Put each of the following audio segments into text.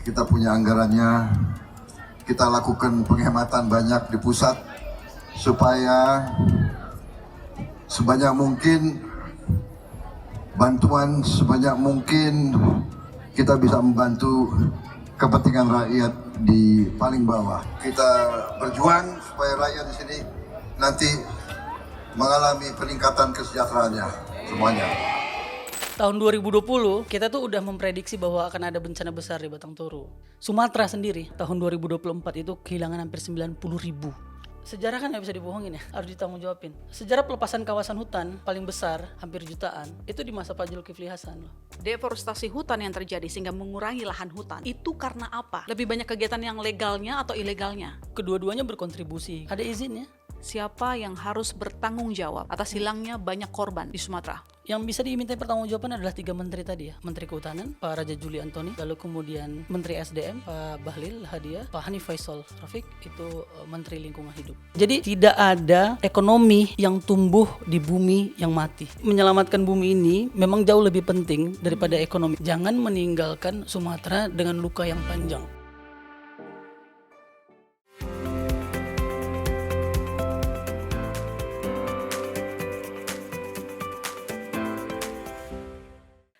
kita punya anggarannya, kita lakukan penghematan banyak di pusat supaya sebanyak mungkin bantuan, sebanyak mungkin kita bisa membantu kepentingan rakyat di paling bawah. Kita berjuang supaya rakyat di sini nanti mengalami peningkatan kesejahteraannya semuanya. Tahun 2020 kita tuh udah memprediksi bahwa akan ada bencana besar di Batang Toru. Sumatera sendiri tahun 2024 itu kehilangan hampir 90.000. Sejarah kan gak bisa dibohongin ya, harus ditanggung jawabin. Sejarah pelepasan kawasan hutan paling besar, hampir jutaan, itu di masa Pak Zulkifli Hasan loh. Deforestasi hutan yang terjadi sehingga mengurangi lahan hutan, itu karena apa? Lebih banyak kegiatan yang legalnya atau ilegalnya? Kedua-duanya berkontribusi, ada izinnya. Siapa yang harus bertanggung jawab atas hilangnya banyak korban di Sumatera? Yang bisa dimintai pertanggungjawaban adalah 3 menteri tadi ya. Menteri Kehutanan, Pak Raja Juli Antoni, lalu kemudian Menteri SDM, Pak Bahlil Hadiah, Pak Hanif Faisal Rafiq, itu Menteri Lingkungan Hidup. Jadi tidak ada ekonomi yang tumbuh di bumi yang mati. Menyelamatkan bumi ini memang jauh lebih penting daripada ekonomi. Jangan meninggalkan Sumatera dengan luka yang panjang.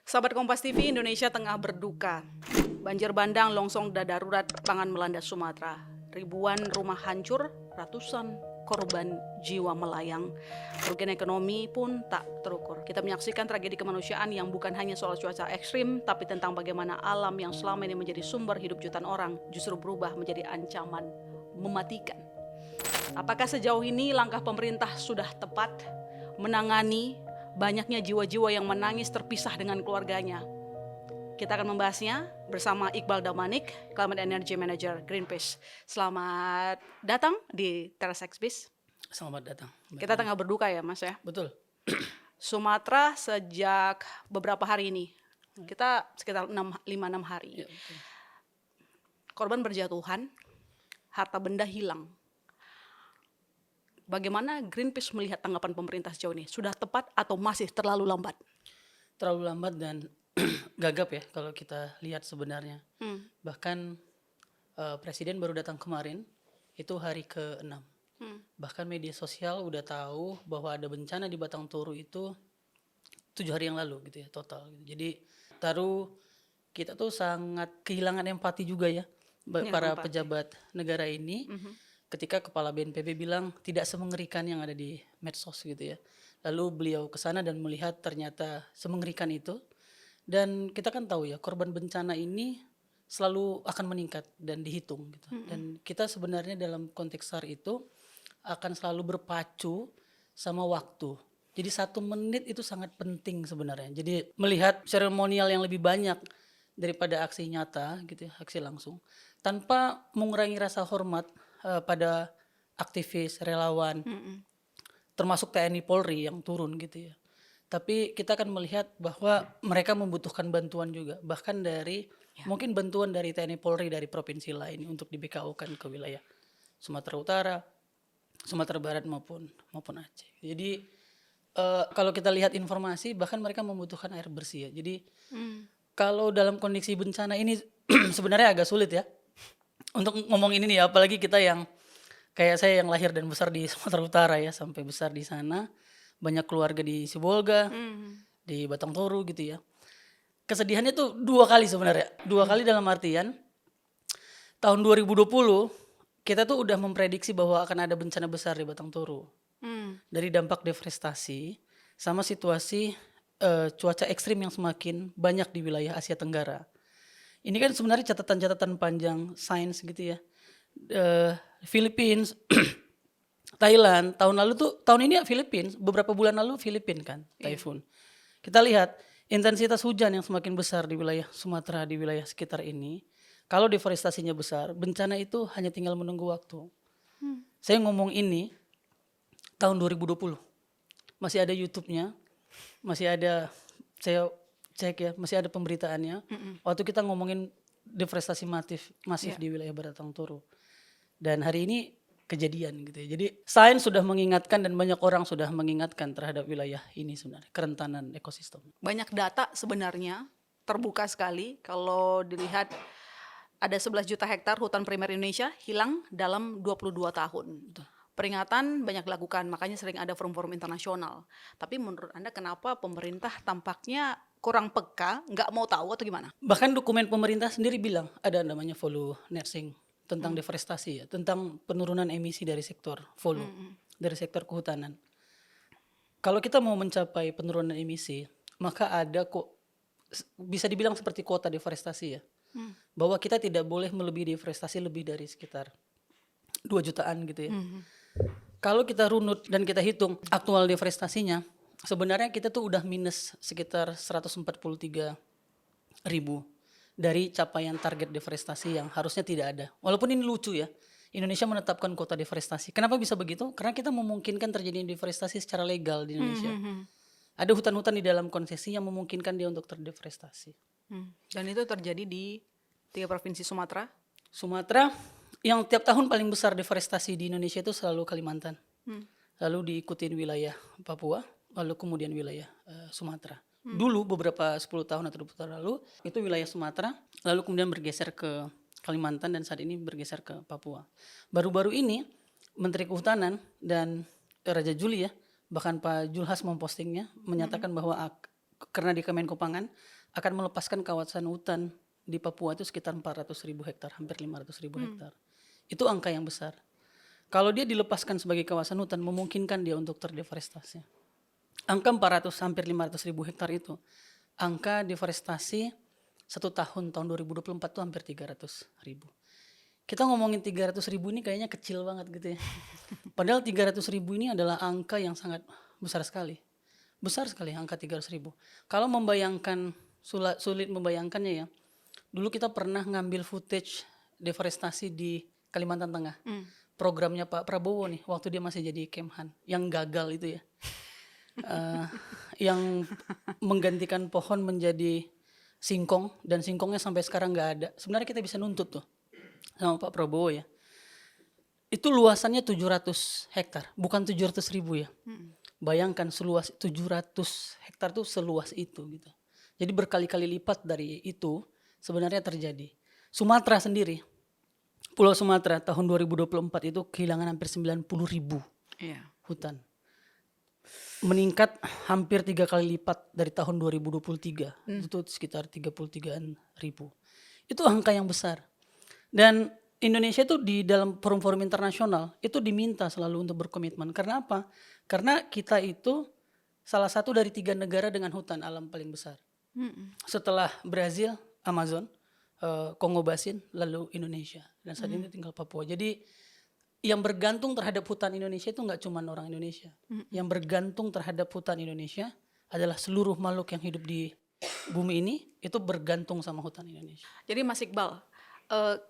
Sahabat Kompas TV, Indonesia tengah berduka. Banjir bandang, longsong dan darurat pangan melanda Sumatera. Ribuan rumah hancur, ratusan korban jiwa melayang. Kerugian ekonomi pun tak terukur. Kita menyaksikan tragedi kemanusiaan yang bukan hanya soal cuaca ekstrim, tapi tentang bagaimana alam yang selama ini menjadi sumber hidup jutaan orang justru berubah menjadi ancaman mematikan. Apakah sejauh ini langkah pemerintah sudah tepat menangani banyaknya jiwa-jiwa yang menangis terpisah dengan keluarganya? Kita akan membahasnya bersama Iqbal Damanik, Climate Energy Manager Greenpeace. Selamat datang di Teras Exbis. Selamat datang. Kita tengah berduka ya Mas ya. Betul. Sumatera sejak beberapa hari ini, kita sekitar 5-6 hari. Ya, betul. Korban berjatuhan, harta benda hilang. Bagaimana Greenpeace melihat tanggapan pemerintah sejauh ini? Sudah tepat atau masih terlalu lambat? Terlalu lambat dan gagap ya kalau kita lihat sebenarnya. Bahkan Presiden baru datang kemarin, itu hari ke-6. Bahkan media sosial udah tahu bahwa ada bencana di Batang Toru itu 7 hari yang lalu gitu ya total. Jadi kita tuh sangat kehilangan empati juga ya para pejabat negara ini. Ketika Kepala BNPB bilang tidak semengerikan yang ada di medsos gitu ya. Lalu beliau ke sana dan melihat ternyata semengerikan itu. Dan kita kan tahu ya korban bencana ini selalu akan meningkat dan dihitung gitu. Dan kita sebenarnya dalam konteks SAR itu akan selalu berpacu sama waktu. Jadi 1 menit itu sangat penting sebenarnya. Jadi melihat seremonial yang lebih banyak daripada aksi nyata gitu ya, aksi langsung. Tanpa mengurangi rasa hormat pada aktivis, relawan, termasuk TNI Polri yang turun gitu ya. Tapi kita akan melihat bahwa mereka membutuhkan bantuan juga, bahkan mungkin bantuan dari TNI Polri dari provinsi lain untuk di BKO-kan ke wilayah Sumatera Utara, Sumatera Barat maupun Aceh. Jadi kalau kita lihat informasi, bahkan mereka membutuhkan air bersih ya. Jadi kalau dalam kondisi bencana ini sebenarnya agak sulit ya untuk ngomong ini nih, apalagi kita yang kayak saya yang lahir dan besar di Sumatera Utara ya, sampai besar di sana, banyak keluarga di Sibolga, di Batang Toru gitu ya. Kesedihannya tuh 2 kali sebenarnya. 2 kali dalam artian tahun 2020 kita tuh udah memprediksi bahwa akan ada bencana besar di Batang Toru. Dari dampak deforestasi sama situasi cuaca ekstrim yang semakin banyak di wilayah Asia Tenggara. Ini kan sebenarnya catatan-catatan panjang sains gitu ya. Philippines, Thailand, tahun ini ya Philippines, beberapa bulan lalu Philippines kan, typhoon. Kita lihat intensitas hujan yang semakin besar di wilayah Sumatera, di wilayah sekitar ini. Kalau deforestasinya besar, bencana itu hanya tinggal menunggu waktu. Saya ngomong ini tahun 2020. Masih ada YouTube-nya, masih ada, saya cek ya, masih ada pemberitaannya. Waktu kita ngomongin deforestasi masif di wilayah Batang Toru. Dan hari ini kejadian gitu ya. Jadi sains sudah mengingatkan dan banyak orang sudah mengingatkan terhadap wilayah ini sebenarnya, kerentanan ekosistem. Banyak data sebenarnya terbuka sekali kalau dilihat ada 11 juta hektar hutan primer Indonesia hilang dalam 22 tahun. Peringatan banyak dilakukan, makanya sering ada forum-forum internasional. Tapi menurut Anda kenapa pemerintah tampaknya kurang peka, nggak mau tahu atau gimana? Bahkan dokumen pemerintah sendiri bilang ada namanya volume nursing tentang deforestasi ya, tentang penurunan emisi dari sektor volume, dari sektor kehutanan. Kalau kita mau mencapai penurunan emisi, maka ada kok bisa dibilang seperti kuota deforestasi ya. Bahwa kita tidak boleh melebihi deforestasi lebih dari sekitar 2 jutaan gitu ya. Kalau kita runut dan kita hitung aktual deforestasinya, sebenarnya kita tuh udah minus sekitar 143.000 dari capaian target deforestasi yang harusnya tidak ada. Walaupun ini lucu ya, Indonesia menetapkan kuota deforestasi. Kenapa bisa begitu? Karena kita memungkinkan terjadinya deforestasi secara legal di Indonesia. Ada hutan-hutan di dalam konsesi yang memungkinkan dia untuk terdeforestasi. Dan itu terjadi di 3 provinsi Sumatera. Sumatera yang tiap tahun paling besar deforestasi di Indonesia itu selalu Kalimantan. Lalu diikutin wilayah Papua, lalu kemudian wilayah Sumatera. Dulu beberapa 10 tahun atau 20 tahun lalu itu wilayah Sumatera, lalu kemudian bergeser ke Kalimantan dan saat ini bergeser ke Papua. Baru-baru ini Menteri Kehutanan dan Raja Juli ya, bahkan Pak Julhas mempostingnya menyatakan bahwa karena di Kemenko Pangan akan melepaskan kawasan hutan di Papua itu sekitar 400.000 hektar, hampir 500.000 hektar. Itu angka yang besar. Kalau dia dilepaskan sebagai kawasan hutan, memungkinkan dia untuk terdeforestasi. Angka 400 hampir 500.000 hektar itu, angka deforestasi 1 tahun 2024 itu hampir 300.000. Kita ngomongin 300.000 ini kayaknya kecil banget gitu ya. Padahal 300.000 ini adalah angka yang sangat besar sekali. Besar sekali angka 300.000. Kalau membayangkan, sulit membayangkannya ya. Dulu kita pernah ngambil footage deforestasi di Kalimantan Tengah. Programnya Pak Prabowo nih, waktu dia masih jadi Kemhan. Yang gagal itu ya. Yang menggantikan pohon menjadi singkong. Dan singkongnya sampai sekarang gak ada. Sebenarnya kita bisa nuntut tuh sama Pak Prabowo ya. Itu luasannya 700 hektar, bukan 700.000 ya. Bayangkan seluas 700 hektar tuh seluas itu gitu. Jadi berkali-kali lipat dari itu sebenarnya terjadi. Sumatera sendiri, Pulau Sumatera tahun 2024 itu kehilangan hampir 90.000 hutan. Meningkat hampir 3 kali lipat dari tahun 2023. Itu sekitar 33.000. Itu angka yang besar. Dan Indonesia itu di dalam forum-forum internasional itu diminta selalu untuk berkomitmen. Karena apa? Karena kita itu salah satu dari 3 negara dengan hutan alam paling besar. Setelah Brazil, Amazon, Kongo Basin, lalu Indonesia. Dan saat ini tinggal Papua. Jadi yang bergantung terhadap hutan Indonesia itu nggak cuma orang Indonesia. Yang bergantung terhadap hutan Indonesia adalah seluruh makhluk yang hidup di bumi ini itu bergantung sama hutan Indonesia. Jadi Mas Iqbal,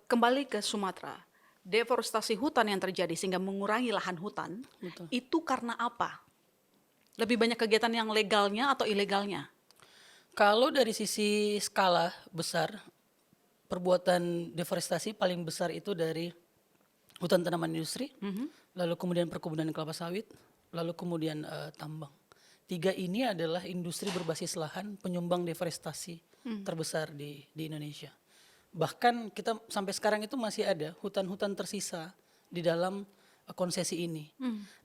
kembali ke Sumatera, deforestasi hutan yang terjadi sehingga mengurangi lahan hutan, Betul. itu karena apa? Lebih banyak kegiatan yang legalnya atau ilegalnya? Kalau dari sisi skala besar, perbuatan deforestasi paling besar itu dari hutan tanaman industri, lalu kemudian perkebunan kelapa sawit, lalu kemudian tambang. 3 ini adalah industri berbasis lahan penyumbang deforestasi terbesar di Indonesia. Bahkan kita sampai sekarang itu masih ada hutan-hutan tersisa di dalam konsesi ini.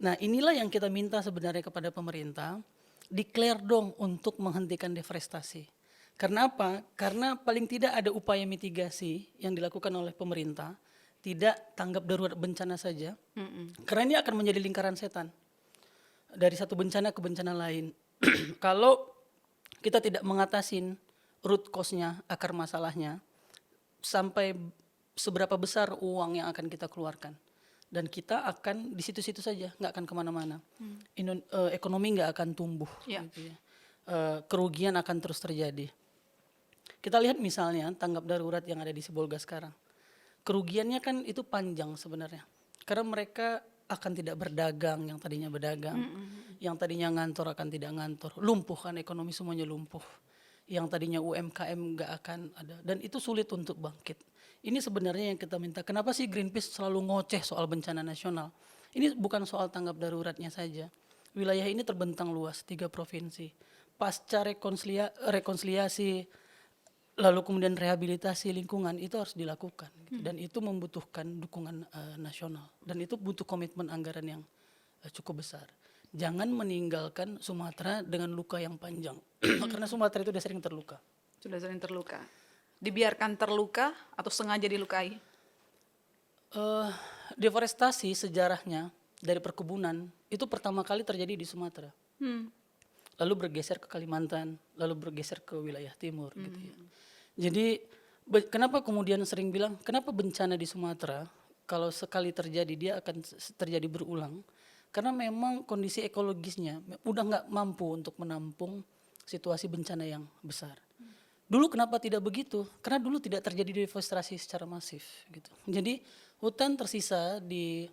Nah inilah yang kita minta sebenarnya kepada pemerintah, declare dong untuk menghentikan deforestasi. Karena apa? Karena paling tidak ada upaya mitigasi yang dilakukan oleh pemerintah, tidak tanggap darurat bencana saja. Karena ini akan menjadi lingkaran setan. Dari satu bencana ke bencana lain. Kalau kita tidak mengatasin root cause-nya, akar masalahnya, sampai seberapa besar uang yang akan kita keluarkan. Dan kita akan di situ-situ saja, nggak akan kemana-mana. Ekonomi nggak akan tumbuh. Gitu ya. Kerugian akan terus terjadi. Kita lihat misalnya tanggap darurat yang ada di Sibolga sekarang. Kerugiannya kan itu panjang sebenarnya. Karena mereka akan tidak berdagang yang tadinya berdagang. Yang tadinya ngantor akan tidak ngantor. Lumpuh kan ekonomi semuanya lumpuh. Yang tadinya UMKM nggak akan ada. Dan itu sulit untuk bangkit. Ini sebenarnya yang kita minta. Kenapa sih Greenpeace selalu ngoceh soal bencana nasional? Ini bukan soal tanggap daruratnya saja. Wilayah ini terbentang luas, 3 provinsi. Pasca rekonsiliasi lalu kemudian rehabilitasi lingkungan itu harus dilakukan gitu. Dan itu membutuhkan dukungan nasional dan itu butuh komitmen anggaran yang cukup besar. Jangan meninggalkan Sumatera dengan luka yang panjang karena Sumatera itu udah sering terluka. Sudah sering terluka. Dibiarkan terluka atau sengaja dilukai? Deforestasi sejarahnya dari perkebunan itu pertama kali terjadi di Sumatera. Lalu bergeser ke Kalimantan, lalu bergeser ke wilayah timur gitu ya. Jadi kenapa kemudian sering bilang kenapa bencana di Sumatera kalau sekali terjadi dia akan terjadi berulang? Karena memang kondisi ekologisnya udah nggak mampu untuk menampung situasi bencana yang besar. Dulu kenapa tidak begitu? Karena dulu tidak terjadi deforestasi secara masif gitu. Jadi hutan tersisa di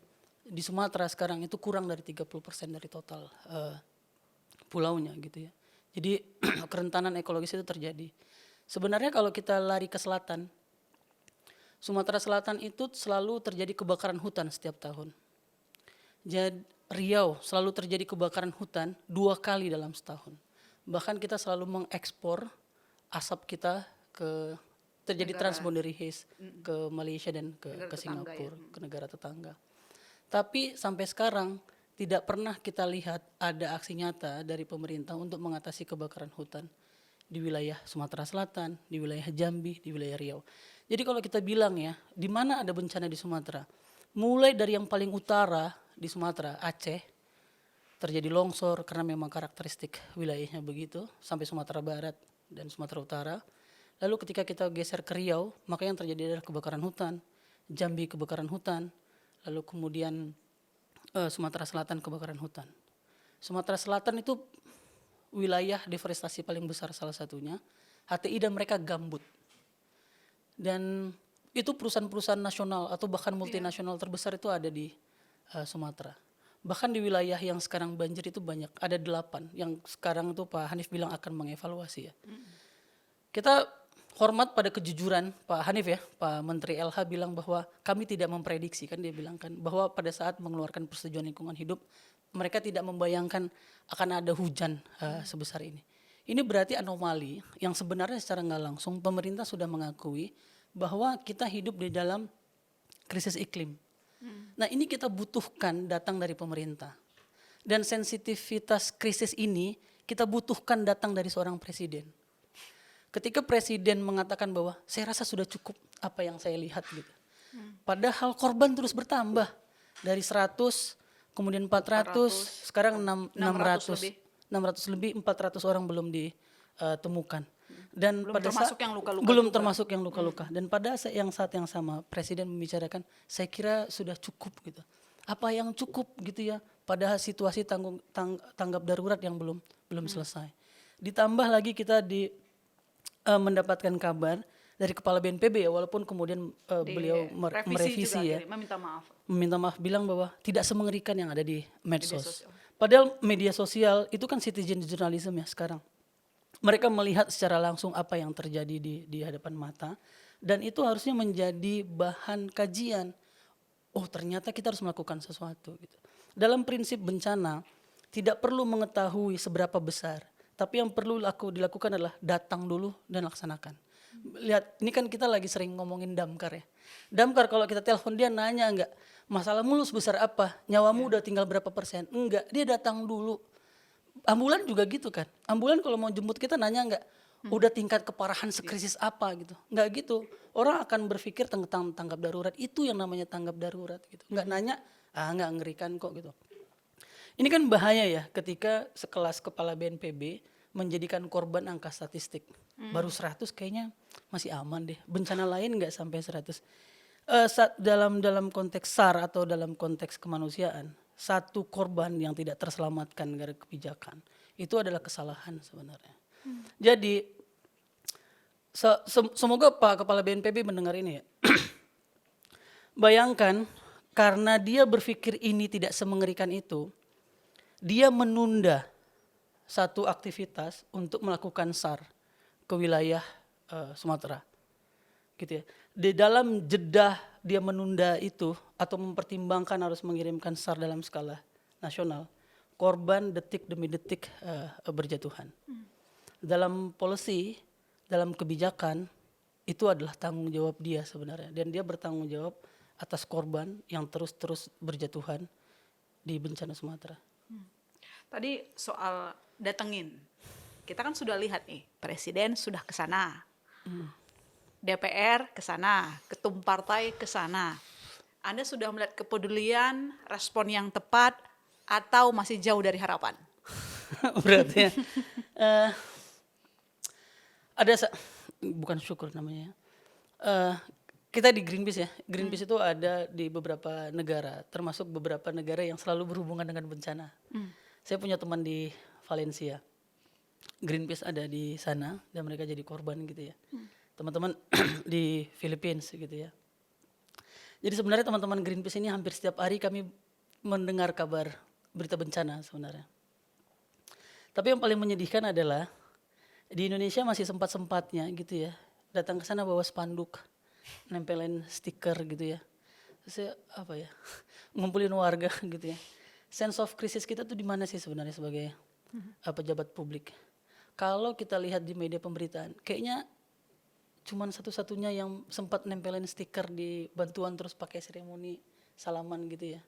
Sumatera sekarang itu kurang dari 30% dari total pulaunya gitu ya. Jadi kerentanan ekologis itu terjadi. Sebenarnya kalau kita lari ke selatan, Sumatera Selatan itu selalu terjadi kebakaran hutan setiap tahun. Jadi Riau selalu terjadi kebakaran hutan 2 kali dalam setahun. Bahkan kita selalu mengekspor asap kita terjadi transboundary haze ke Malaysia dan ke Singapura, ke negara tetangga. Tapi sampai sekarang tidak pernah kita lihat ada aksi nyata dari pemerintah untuk mengatasi kebakaran hutan di wilayah Sumatera Selatan, di wilayah Jambi, di wilayah Riau. Jadi kalau kita bilang ya, di mana ada bencana di Sumatera? Mulai dari yang paling utara di Sumatera, Aceh, terjadi longsor karena memang karakteristik wilayahnya begitu, sampai Sumatera Barat dan Sumatera Utara. Lalu ketika kita geser ke Riau, maka yang terjadi adalah kebakaran hutan, Jambi kebakaran hutan, lalu kemudian Sumatera Selatan kebakaran hutan. Sumatera Selatan itu wilayah deforestasi paling besar salah satunya, HTI dan mereka gambut. Dan itu perusahaan-perusahaan nasional atau bahkan multinasional terbesar itu ada di Sumatera. Bahkan di wilayah yang sekarang banjir itu banyak, ada 8 yang sekarang itu Pak Hanif bilang akan mengevaluasi ya. Kita hormat pada kejujuran Pak Hanif ya, Pak Menteri LH bilang bahwa kami tidak memprediksi, kan dia bilang kan bahwa pada saat mengeluarkan persetujuan lingkungan hidup mereka tidak membayangkan akan ada hujan sebesar ini. Ini berarti anomali yang sebenarnya secara nggak langsung pemerintah sudah mengakui bahwa kita hidup di dalam krisis iklim. Nah ini kita butuhkan datang dari pemerintah. Dan sensitivitas krisis ini kita butuhkan datang dari seorang presiden. Ketika presiden mengatakan bahwa saya rasa sudah cukup apa yang saya lihat gitu. Padahal korban terus bertambah dari 100 kemudian 400 sekarang 600 lebih 400 orang belum ditemukan. Dan Belum pada termasuk yang luka-luka belum juga. termasuk yang luka-luka. Dan pada saat yang sama presiden membicarakan saya kira sudah cukup gitu. Apa yang cukup gitu ya? Padahal situasi tanggap darurat yang belum selesai. Ditambah lagi kita mendapatkan kabar dari kepala BNPB ya, walaupun kemudian beliau merevisi ya, meminta maaf bilang bahwa tidak semengerikan yang ada di medsos. Padahal media sosial itu kan citizen journalism ya sekarang. Mereka melihat secara langsung apa yang terjadi di hadapan mata dan itu harusnya menjadi bahan kajian. Oh ternyata kita harus melakukan sesuatu gitu. Dalam prinsip bencana tidak perlu mengetahui seberapa besar, tapi yang perlu dilakukan adalah datang dulu dan laksanakan. Lihat, ini kan kita lagi sering ngomongin damkar ya. Damkar kalau kita telepon dia nanya enggak, masalahmu lu sebesar apa? Nyawamu udah tinggal berapa persen? Enggak, dia datang dulu. Ambulan juga gitu kan. Ambulan kalau mau jemput kita nanya enggak, udah tingkat keparahan sekrisis apa gitu. Enggak gitu. Orang akan berpikir tentang tanggap darurat, itu yang namanya tanggap darurat gitu. Enggak nanya, enggak ngerikan kok gitu. Ini kan bahaya ya ketika sekelas kepala BNPB menjadikan korban angka statistik. Baru 100 kayaknya masih aman deh. Bencana lain enggak sampai 100. Dalam konteks SAR atau dalam konteks kemanusiaan, satu korban yang tidak terselamatkan gara kebijakan itu adalah kesalahan sebenarnya. Jadi semoga Pak Kepala BNPB mendengar ini ya. Bayangkan karena dia berpikir ini tidak semengerikan itu, dia menunda satu aktivitas untuk melakukan SAR ke wilayah Sumatera. Gitu ya. Di dalam jeda dia menunda itu atau mempertimbangkan harus mengirimkan SAR dalam skala nasional, korban detik demi detik berjatuhan. Dalam policy, dalam kebijakan itu adalah tanggung jawab dia sebenarnya, dan dia bertanggung jawab atas korban yang terus berjatuhan di bencana Sumatera. Tadi soal datengin, kita kan sudah lihat nih, Presiden sudah ke sana, DPR ke sana, ketum partai ke sana. Anda sudah melihat kepedulian, respon yang tepat, atau masih jauh dari harapan? Berarti ya. Bukan syukur namanya ya. Kita di Greenpeace ya. Greenpeace itu ada di beberapa negara, termasuk beberapa negara yang selalu berhubungan dengan bencana. Saya punya teman di Valencia. Greenpeace ada di sana dan mereka jadi korban gitu ya. Teman-teman di Philippines gitu ya. Jadi sebenarnya teman-teman Greenpeace ini hampir setiap hari kami mendengar kabar berita bencana sebenarnya. Tapi yang paling menyedihkan adalah di Indonesia masih sempat-sempatnya gitu ya, datang ke sana bawa spanduk, nempelin stiker gitu ya. Terus ya, apa ya, ngumpulin warga gitu ya. Sense of crisis kita tuh di mana sih sebenarnya sebagai pejabat publik? Kalau kita lihat di media pemberitaan, kayaknya cuman satu-satunya yang sempat nempelin stiker di bantuan terus pakai seremoni salaman gitu ya.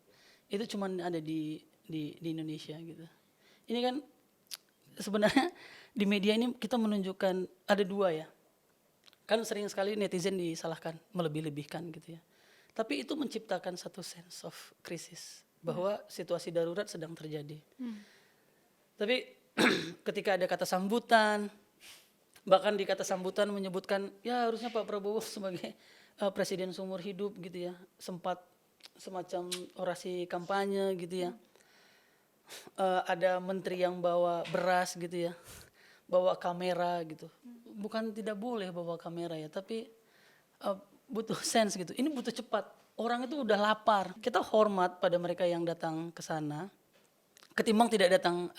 Itu cuman ada di Indonesia gitu. Ini kan sebenarnya di media ini kita menunjukkan ada dua ya. Kan sering sekali netizen disalahkan, melebih-lebihkan gitu ya. Tapi itu menciptakan satu sense of crisis bahwa situasi darurat sedang terjadi. Tapi ketika ada kata sambutan, bahkan di kata sambutan menyebutkan ya harusnya Pak Prabowo sebagai presiden seumur hidup gitu ya, sempat semacam orasi kampanye gitu ya. Ada menteri yang bawa beras gitu ya, bawa kamera gitu. Bukan tidak boleh bawa kamera ya, tapi butuh sense gitu. Ini butuh cepat. Orang itu udah lapar. Kita hormat pada mereka yang datang ke sana, ketimbang tidak datang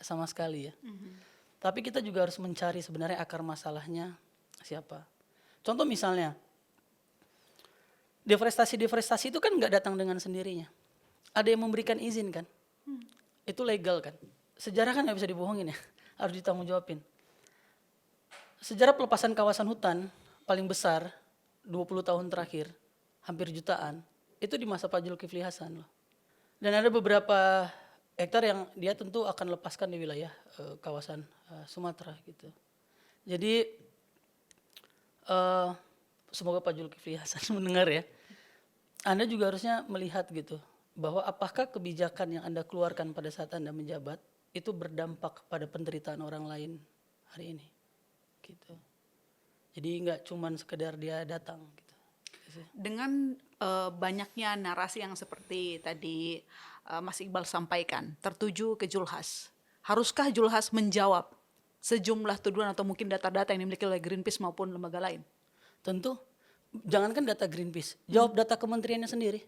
sama sekali ya. Tapi kita juga harus mencari sebenarnya akar masalahnya siapa. Contoh misalnya, deforestasi itu kan nggak datang dengan sendirinya. Ada yang memberikan izin kan, itu legal kan. Sejarah kan nggak bisa dibohongin ya, harus ditanggung jawabin. Sejarah pelepasan kawasan hutan paling besar 20 tahun terakhir, hampir jutaan, itu di masa Pak Zulkifli Hasan loh. Dan ada beberapa hektar yang dia tentu akan lepaskan di wilayah kawasan Sumatera gitu. Jadi semoga Pak Zulkifli Hasan mendengar ya. Anda juga harusnya melihat gitu bahwa apakah kebijakan yang Anda keluarkan pada saat Anda menjabat itu berdampak pada penderitaan orang lain hari ini. Gitu. Jadi nggak cuman sekedar dia datang gitu. Dengan banyaknya narasi yang seperti tadi Mas Iqbal sampaikan, tertuju ke Julhas. Haruskah Julhas menjawab sejumlah tuduhan atau mungkin data-data yang dimiliki oleh Greenpeace maupun lembaga lain? Tentu, jangankan data Greenpeace, jawab data kementeriannya sendiri.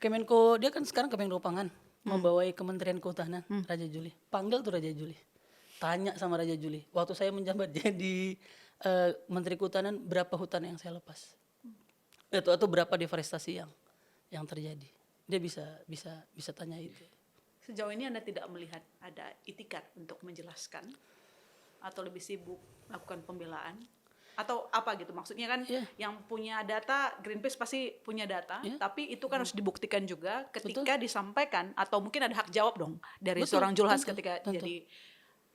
Kemenko, dia kan sekarang Kemenko Pangan, membawai Kementerian Kehutanan, Raja Juli. Panggil tuh Raja Juli, tanya sama Raja Juli, waktu saya menjabat jadi Menteri Kehutanan, berapa hutan yang saya lepas? Atau berapa deforestasi yang terjadi? Dia bisa tanya itu. Sejauh ini Anda tidak melihat ada itikat untuk menjelaskan atau lebih sibuk melakukan pembelaan atau apa gitu, maksudnya kan yang punya data Greenpeace pasti punya data, tapi itu kan harus dibuktikan juga ketika disampaikan, atau mungkin ada hak jawab dong dari seorang Julhas ketika jadi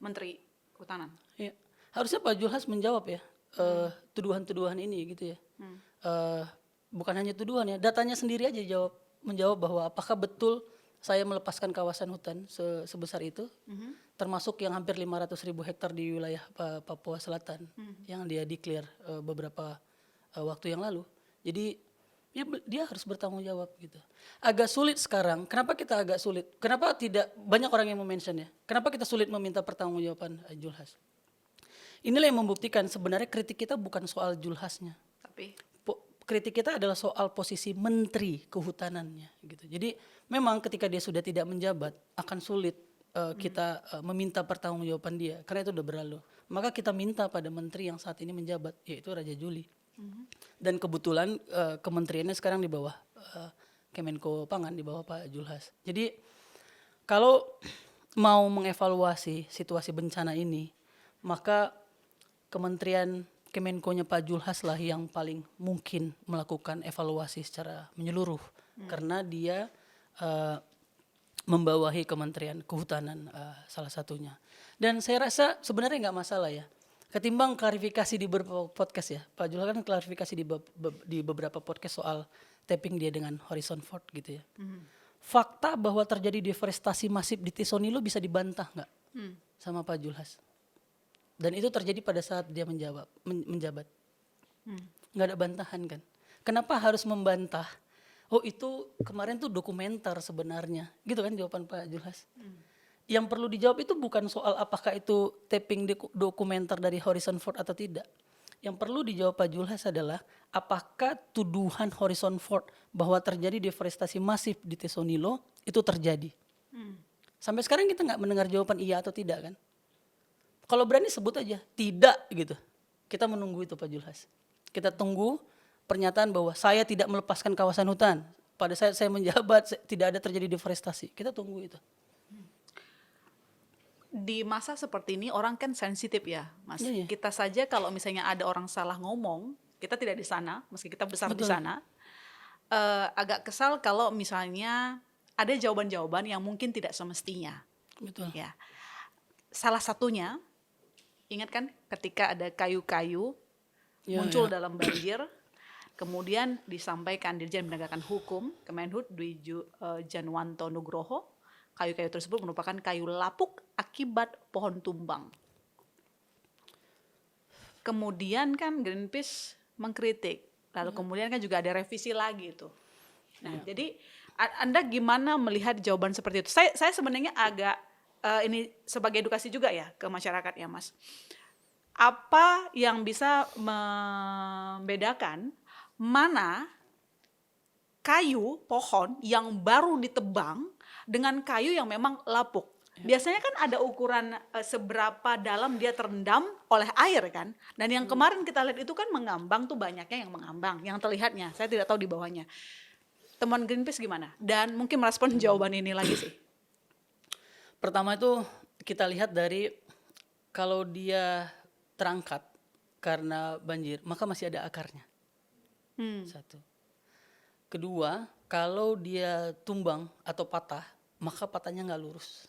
Menteri Kehutanan. Ya. Harusnya Pak Julhas menjawab ya tuduhan-tuduhan ini gitu ya. Bukan hanya tuduhan ya, datanya sendiri aja menjawab bahwa apakah betul saya melepaskan kawasan hutan sebesar itu, termasuk yang hampir 500.000 hektar di wilayah Papua Selatan yang dia declare beberapa waktu yang lalu. Jadi ya, dia harus bertanggung jawab gitu. Agak sulit sekarang. Kenapa kita agak sulit? Kenapa tidak banyak orang yang mention ya? Kenapa kita sulit meminta pertanggungjawaban Julhas? Inilah yang membuktikan sebenarnya kritik kita bukan soal Julhasnya, Tapi kritik kita adalah soal posisi Menteri Kehutanannya gitu. Jadi memang ketika dia sudah tidak menjabat akan sulit kita meminta pertanggungjawaban dia karena itu udah berlalu. Maka kita minta pada menteri yang saat ini menjabat, yaitu Raja Juli. Dan kebetulan kementeriannya sekarang di bawah Kemenko Pangan, di bawah Pak Julhas. Jadi kalau mau mengevaluasi situasi bencana ini, maka Kementerian Kemenko-nya Pak Julhas lah yang paling mungkin melakukan evaluasi secara menyeluruh karena dia membawahi Kementerian Kehutanan salah satunya. Dan saya rasa sebenarnya nggak masalah ya. Ketimbang klarifikasi di beberapa podcast ya, Pak Julhas kan klarifikasi di beberapa podcast soal tapping dia dengan Harrison Ford gitu ya. Fakta bahwa terjadi deforestasi masif di Tisonilo bisa dibantah nggak sama Pak Julhas? Dan itu terjadi pada saat dia menjabat. Nggak ada bantahan kan. Kenapa harus membantah? Oh itu kemarin tuh dokumenter sebenarnya. Gitu kan jawaban Pak Julhas. Yang perlu dijawab itu bukan soal apakah itu tapping dokumenter dari Harrison Ford atau tidak. Yang perlu dijawab Pak Julhas adalah apakah tuduhan Harrison Ford bahwa terjadi deforestasi masif di Tisonilo itu terjadi. Sampai sekarang kita nggak mendengar jawaban iya atau tidak kan. Kalau berani sebut aja tidak gitu. Kita menunggu itu Pak Julhas. Kita tunggu pernyataan bahwa saya tidak melepaskan kawasan hutan. Pada saat saya menjabat tidak ada terjadi deforestasi. Kita tunggu itu. Di masa seperti ini orang kan sensitif ya, Mas. Iya. Kita saja kalau misalnya ada orang salah ngomong, kita tidak di sana, meski kita besar di Betul. sana, agak kesal kalau misalnya ada jawaban-jawaban yang mungkin tidak semestinya. Betul. Ya, salah satunya, ingat kan ketika ada kayu-kayu Ya, muncul ya. dalam banjir, kemudian disampaikan Dirjen Penegakan Hukum Kemenhub Dwi Janwanto Nugroho, kayu-kayu tersebut merupakan kayu lapuk akibat pohon tumbang. Kemudian kan Greenpeace mengkritik, lalu kemudian kan juga ada revisi lagi itu. Nah, jadi Anda gimana melihat jawaban seperti itu? Saya sebenarnya agak ini sebagai edukasi juga ya ke masyarakat ya, Mas. Apa yang bisa membedakan mana kayu pohon yang baru ditebang dengan kayu yang memang lapuk? Biasanya kan ada ukuran seberapa dalam dia terendam oleh air kan. Dan yang kemarin kita lihat itu kan mengambang tuh, banyaknya yang mengambang, yang terlihatnya. Saya tidak tahu di bawahnya. Teman Greenpeace gimana? Dan mungkin merespon jawaban ini lagi sih. Pertama itu kita lihat dari kalau dia terangkat karena banjir, maka masih ada akarnya. Satu. Kedua, kalau dia tumbang atau patah, maka patahnya nggak lurus.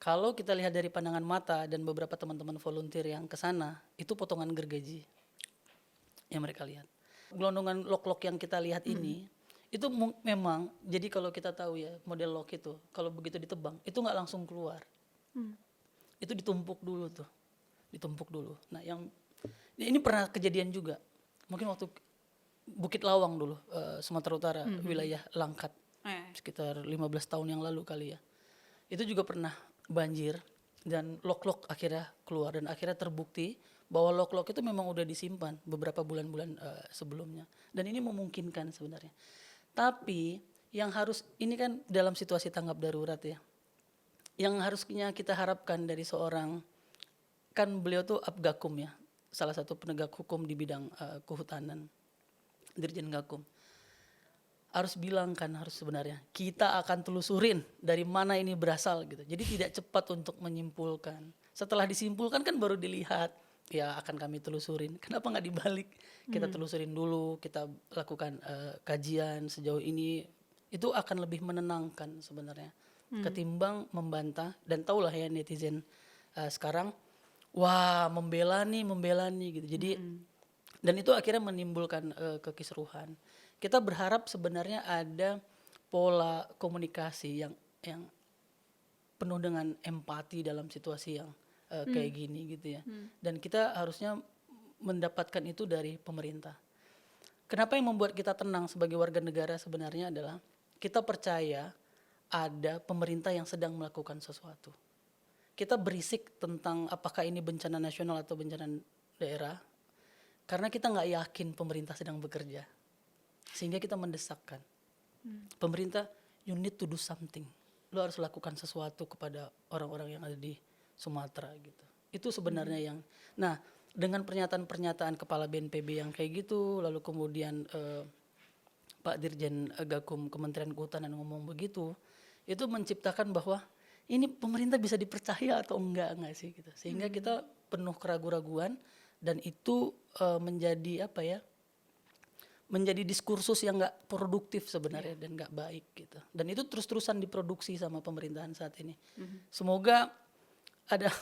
Kalau kita lihat dari pandangan mata dan beberapa teman-teman volunteer yang ke sana, itu potongan gergaji yang mereka lihat. Gelondongan lok-lok yang kita lihat ini, itu memang, jadi kalau kita tahu ya model lok itu, kalau begitu ditebang, itu nggak langsung keluar. Itu ditumpuk dulu tuh, ditumpuk dulu. Nah ini pernah kejadian juga, mungkin waktu Bukit Lawang dulu, Sumatera Utara, wilayah Langkat, sekitar 15 tahun yang lalu kali ya. Itu juga pernah banjir dan lok-lok akhirnya keluar dan akhirnya terbukti bahwa lok-lok itu memang udah disimpan beberapa bulan-bulan sebelumnya. Dan ini memungkinkan sebenarnya. Tapi yang harus, ini kan dalam situasi tanggap darurat ya. Yang harusnya kita harapkan dari seorang, kan beliau tuh Abgakum ya, salah satu penegak hukum di bidang kehutanan, Dirjen Gakum. Harus bilang kan, harus sebenarnya kita akan telusurin dari mana ini berasal gitu. Jadi tidak cepat untuk menyimpulkan. Setelah disimpulkan kan baru dilihat, ya akan kami telusurin. Kenapa nggak dibalik? Kita telusurin dulu, kita lakukan kajian sejauh ini. Itu akan lebih menenangkan sebenarnya. Ketimbang membantah, dan tahulah ya netizen sekarang, wah membela nih gitu. Jadi dan itu akhirnya menimbulkan kekisruhan. Kita berharap sebenarnya ada pola komunikasi yang penuh dengan empati dalam situasi yang kayak gini gitu ya. Dan kita harusnya mendapatkan itu dari pemerintah. Kenapa yang membuat kita tenang sebagai warga negara sebenarnya adalah kita percaya ada pemerintah yang sedang melakukan sesuatu. Kita berisik tentang apakah ini bencana nasional atau bencana daerah karena kita nggak yakin pemerintah sedang bekerja. Sehingga kita mendesakkan. Pemerintah, you need to do something. Lo harus lakukan sesuatu kepada orang-orang yang ada di Sumatera gitu. Itu sebenarnya yang, nah dengan pernyataan-pernyataan kepala BNPB yang kayak gitu, lalu kemudian Pak Dirjen Gakum Kementerian Kehutanan ngomong begitu, itu menciptakan bahwa ini pemerintah bisa dipercaya atau enggak sih gitu. Sehingga kita penuh keraguan-raguan dan itu menjadi apa ya? Menjadi diskursus yang nggak produktif sebenarnya dan nggak baik gitu. Dan itu terus-terusan diproduksi sama pemerintahan saat ini. Semoga ada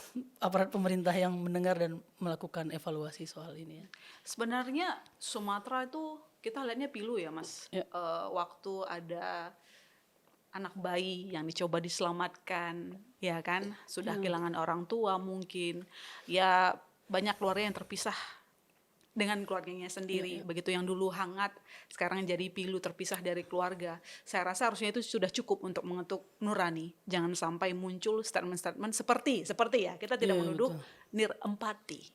aparat pemerintah yang mendengar dan melakukan evaluasi soal ini ya. Sebenarnya Sumatera itu kita lihatnya pilu ya Mas. Ya. Waktu ada anak bayi yang dicoba diselamatkan, ya kan, sudah kehilangan orang tua mungkin, ya banyak keluarga yang terpisah dengan keluarganya sendiri. Begitu yang dulu hangat, sekarang jadi pilu terpisah dari keluarga. Saya rasa harusnya itu sudah cukup untuk mengetuk nurani. Jangan sampai muncul statement-statement seperti ya, kita tidak menuduh nirempati.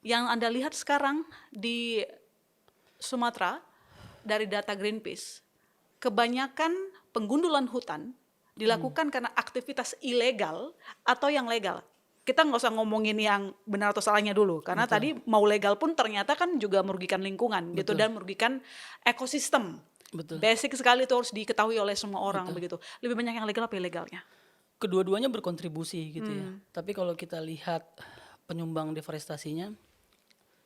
Yang Anda lihat sekarang di Sumatera dari data Greenpeace, kebanyakan penggundulan hutan dilakukan karena aktivitas ilegal atau yang legal. Kita nggak usah ngomongin yang benar atau salahnya dulu, karena tadi mau legal pun ternyata kan juga merugikan lingkungan gitu dan merugikan ekosistem. Basic sekali itu harus diketahui oleh semua orang begitu. Lebih banyak yang legal apa ilegalnya? Kedua-duanya berkontribusi gitu ya. Tapi kalau kita lihat penyumbang deforestasinya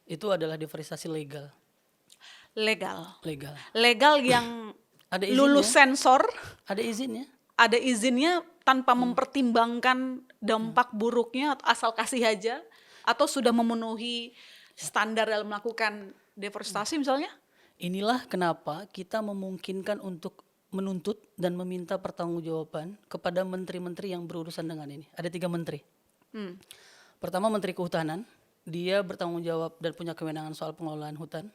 itu adalah deforestasi legal. Legal yang ada lulus sensor, ada izinnya. Ada izinnya tanpa mempertimbangkan dampak buruknya atau asal kasih aja, atau sudah memenuhi standar dalam melakukan deforestasi misalnya. Inilah kenapa kita memungkinkan untuk menuntut dan meminta pertanggungjawaban kepada menteri-menteri yang berurusan dengan ini. Ada 3 menteri. Pertama Menteri Kehutanan, dia bertanggung jawab dan punya kewenangan soal pengelolaan hutan,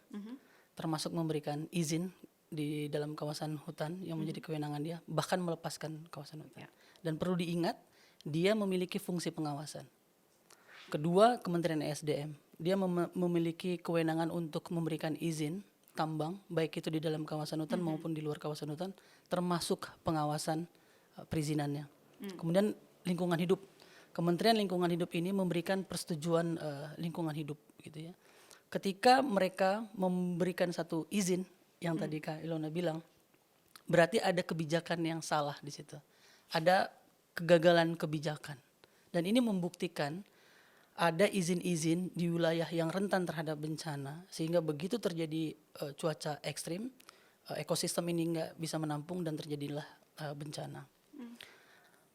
termasuk memberikan izin di dalam kawasan hutan yang menjadi kewenangan dia, bahkan melepaskan kawasan hutan. Dan perlu diingat, dia memiliki fungsi pengawasan. Kedua, Kementerian ESDM, dia memiliki kewenangan untuk memberikan izin tambang, baik itu di dalam kawasan hutan maupun di luar kawasan hutan, termasuk pengawasan perizinannya. Kemudian lingkungan hidup, Kementerian Lingkungan Hidup ini memberikan persetujuan lingkungan hidup gitu ya. Ketika mereka memberikan satu izin yang tadi Kak Ilona bilang, berarti ada kebijakan yang salah di situ. Ada kegagalan kebijakan. Dan ini membuktikan ada izin-izin di wilayah yang rentan terhadap bencana, sehingga begitu terjadi cuaca ekstrim, ekosistem ini nggak bisa menampung dan terjadilah bencana.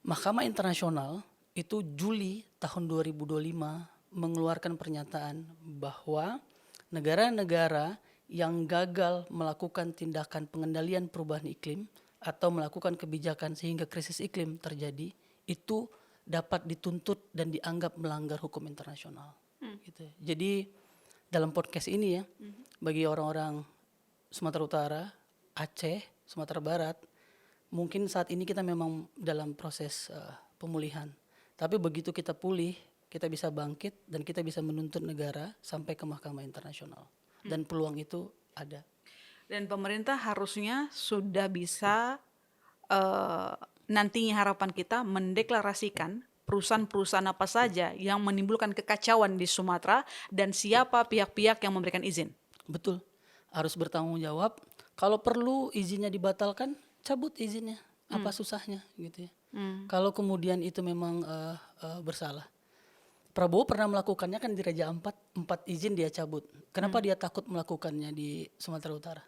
Mahkamah Internasional itu Juli tahun 2025 mengeluarkan pernyataan bahwa negara-negara yang gagal melakukan tindakan pengendalian perubahan iklim atau melakukan kebijakan sehingga krisis iklim terjadi, itu dapat dituntut dan dianggap melanggar hukum internasional. Gitu. Jadi dalam podcast ini ya, bagi orang-orang Sumatera Utara, Aceh, Sumatera Barat, mungkin saat ini kita memang dalam proses pemulihan. Tapi begitu kita pulih, kita bisa bangkit dan kita bisa menuntut negara sampai ke mahkamah internasional. Dan peluang itu ada. Dan pemerintah harusnya sudah bisa nantinya harapan kita mendeklarasikan perusahaan-perusahaan apa saja yang menimbulkan kekacauan di Sumatera dan siapa pihak-pihak yang memberikan izin. Betul, harus bertanggung jawab. Kalau perlu izinnya dibatalkan, cabut izinnya. Apa susahnya gitu ya. Kalau kemudian itu memang bersalah. Prabowo pernah melakukannya kan di Raja Ampat, 4 izin dia cabut. Kenapa dia takut melakukannya di Sumatera Utara?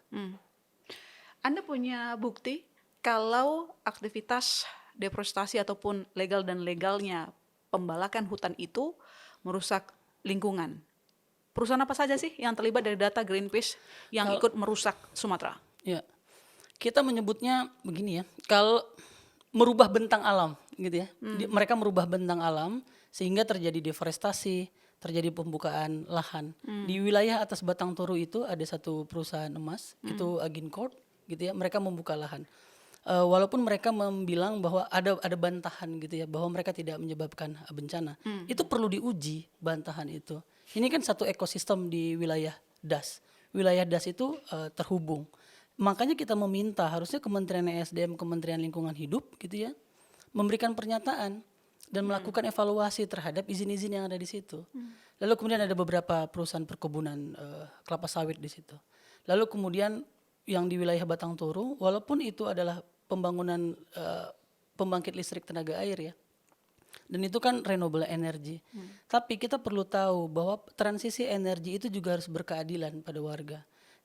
Anda punya bukti kalau aktivitas deforestasi ataupun legal dan legalnya pembalakan hutan itu merusak lingkungan. Perusahaan apa saja sih yang terlibat dari data Greenpeace yang ikut merusak Sumatera? Ya, kita menyebutnya begini ya, kalau merubah bentang alam gitu ya. Mereka merubah bentang alam sehingga terjadi deforestasi, terjadi pembukaan lahan. Di wilayah atas Batang Toru itu ada satu perusahaan emas, itu Agincourt gitu ya, mereka membuka lahan. Walaupun mereka bilang bahwa ada bantahan gitu ya, bahwa mereka tidak menyebabkan bencana. Itu perlu diuji bantahan itu. Ini kan satu ekosistem di wilayah DAS. Wilayah DAS itu terhubung. Makanya kita meminta harusnya Kementerian ESDM, Kementerian Lingkungan Hidup gitu ya, memberikan pernyataan dan melakukan evaluasi terhadap izin-izin yang ada di situ. Lalu kemudian ada beberapa perusahaan perkebunan kelapa sawit di situ. Lalu kemudian yang di wilayah Batang Toru, walaupun itu adalah pembangunan pembangkit listrik tenaga air ya. Dan itu kan renewable energy. Tapi kita perlu tahu bahwa transisi energi itu juga harus berkeadilan pada warga.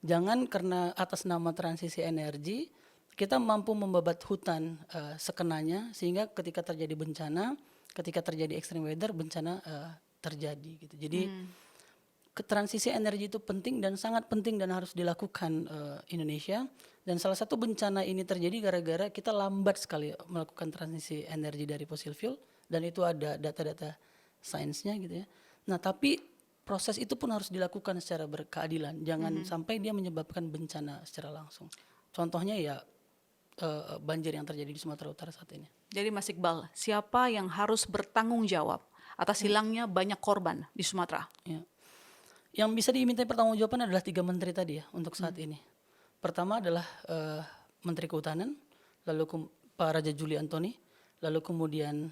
Jangan karena atas nama transisi energi kita mampu membabat hutan sekenanya sehingga ketika terjadi bencana, ketika terjadi extreme weather bencana terjadi gitu. Jadi transisi energi itu penting dan sangat penting dan harus dilakukan Indonesia. Dan salah satu bencana ini terjadi gara-gara kita lambat sekali melakukan transisi energi dari fossil fuel. Dan itu ada data-data sainsnya gitu ya. Nah tapi proses itu pun harus dilakukan secara berkeadilan. Jangan sampai dia menyebabkan bencana secara langsung. Contohnya ya banjir yang terjadi di Sumatera Utara saat ini. Jadi Mas Iqbal, siapa yang harus bertanggung jawab atas hilangnya banyak korban di Sumatera? Ya. Yang bisa dimintai pertanggungjawaban adalah 3 menteri tadi ya untuk saat ini. Pertama adalah Menteri Kehutanan, lalu Pak Raja Juli Antoni, lalu kemudian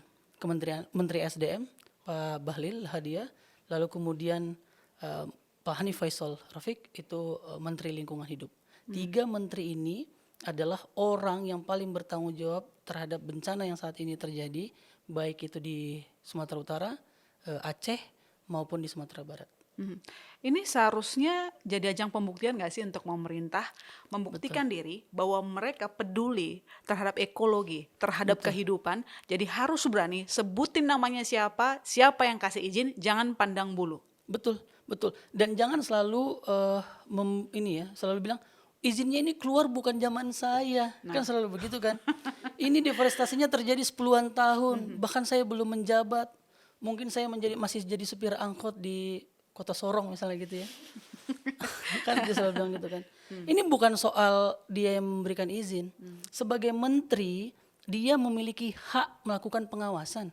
Menteri SDM Pak Bahlil Lahadiah, lalu kemudian Pak Hanif Faisal Rafiq itu Menteri Lingkungan Hidup. 3 menteri ini adalah orang yang paling bertanggung jawab terhadap bencana yang saat ini terjadi, baik itu di Sumatera Utara, Aceh maupun di Sumatera Barat. Ini seharusnya jadi ajang pembuktian nggak sih untuk pemerintah membuktikan diri bahwa mereka peduli terhadap ekologi, terhadap kehidupan. Jadi harus berani sebutin namanya siapa yang kasih izin, jangan pandang bulu. Betul. Dan jangan selalu selalu bilang izinnya ini keluar bukan zaman saya. Kan selalu begitu kan. Ini deforestasinya terjadi 10-an tahun, bahkan saya belum menjabat. Mungkin saya masih jadi supir angkot di Kota Sorong misalnya gitu ya. Kan dia selalu bilang gitu kan. Ini bukan soal dia yang memberikan izin. Sebagai menteri, dia memiliki hak melakukan pengawasan.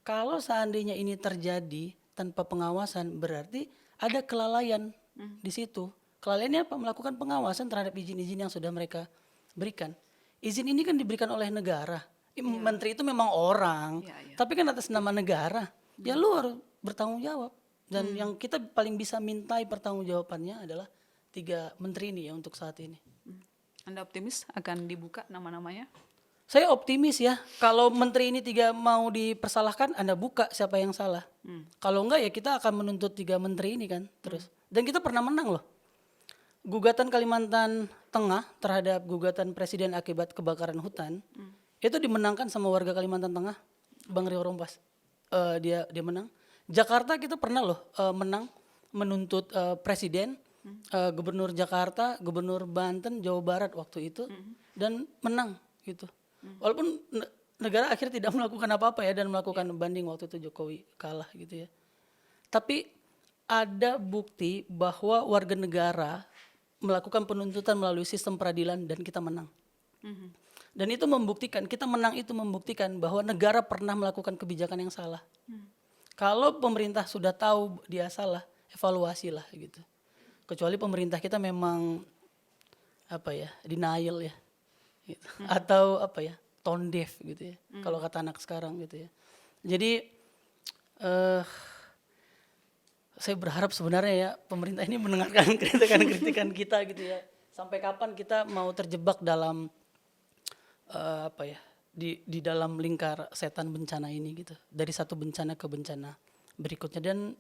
Kalau seandainya ini terjadi tanpa pengawasan, berarti ada kelalaian di situ. Kelalaiannya apa? Melakukan pengawasan terhadap izin-izin yang sudah mereka berikan. Izin ini kan diberikan oleh negara. Menteri itu memang orang, tapi kan atas nama negara. Ya lu harus bertanggung jawab. Dan yang kita paling bisa mintai pertanggungjawabannya adalah 3 menteri ini ya untuk saat ini. Anda optimis akan dibuka nama-namanya? Saya optimis ya. Kalau menteri ini 3 mau dipersalahkan, Anda buka siapa yang salah. Kalau enggak ya kita akan menuntut 3 menteri ini kan terus. Dan kita pernah menang loh. Gugatan Kalimantan Tengah terhadap gugatan presiden akibat kebakaran hutan itu dimenangkan sama warga Kalimantan Tengah, Bang Rio Rompas. Dia menang. Jakarta kita pernah loh menang menuntut presiden, gubernur Jakarta, gubernur Banten, Jawa Barat waktu itu dan menang gitu. Walaupun negara akhirnya tidak melakukan apa-apa ya dan melakukan banding waktu itu Jokowi kalah gitu ya. Tapi ada bukti bahwa warga negara melakukan penuntutan melalui sistem peradilan dan kita menang. Dan itu membuktikan, kita menang itu membuktikan bahwa negara pernah melakukan kebijakan yang salah. Kalau pemerintah sudah tahu dia salah, evaluasi lah gitu. Kecuali pemerintah kita memang denial ya, gitu. Atau tone deaf gitu ya. Kalau kata anak sekarang gitu ya. Jadi saya berharap sebenarnya ya pemerintah ini mendengarkan kritikan kita gitu ya. Sampai kapan kita mau terjebak dalam di dalam lingkar setan bencana ini gitu. Dari satu bencana ke bencana berikutnya. Dan